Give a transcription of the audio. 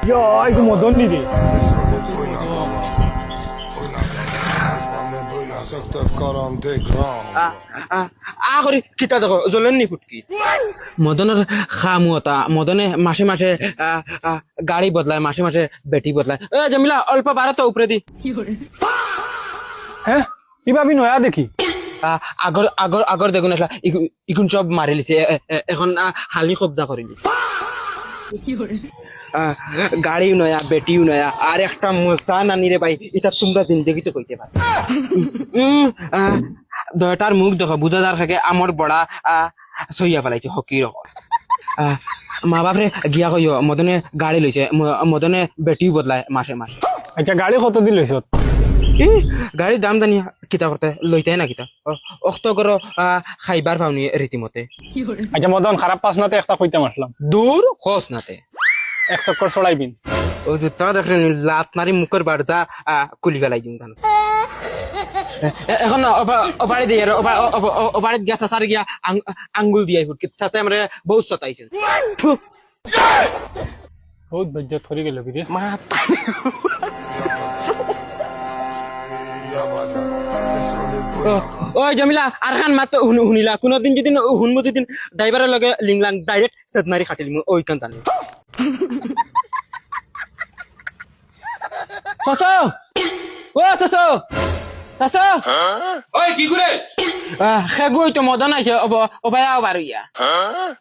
ইয়া মদন নি রে আগরি কিতা দেখো জ্বলেন নি ফুটকি মদনের খামুতা মদনে মাসে মাসে গাড়ি বদলায় মাসে মাসে বেটি বদলায় জমিলা অল্প বারো তো উপরে দি হ্যাঁ কিবা নয়া দেখি আগর আগর আগর দেখুন আসলা ইগুন সব মারি লিছে এখন হালি কবজা করে লিছে গাড়িও নয়া বেটিও নয়া আর একটা মজা নানি রে ভাই এটা তোমরা জিন্দগিতে কইতে পারো দয়টার মুখ দেখো বুঝাদার থাকে আমার বড়া সইয়া ফেলাইছে হকির মা বাপরে গিয়া কইও মদনে গাড়ি লইছে মদনে বেটিও বদলায় মাসে মাসে আচ্ছা গাড়ি কত দিল লৈছ গাড়ির দাম জানি কিতা করতে লইতে না কিতা অক্ত করো খাইবার পাওনি রীতিমতে আচ্ছা মদন খারাপ পাস নাতে একটা কইতাম আসলাম দূর খস নাতে এক চক্কর চড়াইবিন ও জুতা দেখলেন লাত মারি মুখের বাড়জা কুলি ফেলাই দিন ধান এখন অবাড়ি দিয়ে অবাড়ি গিয়া চাচার গিয়া আঙ্গুল দিয়ে ফুটকি চাচা আমরা বহুত সতাইছেন বহুত বেজ্জত করে গেল কি রে ওই জমিলা আর খান মাত্র শুনিলা কোনদিন যদি শুনবো দুদিন ড্রাইভারের লগে লিংলাং ডাইরেক্ট সেট মারি খাটিল ওই কান টানি শশো ও শশো শশো ওই কি করে খেগুই তো মদন আইছে অবায়া বারুইয়া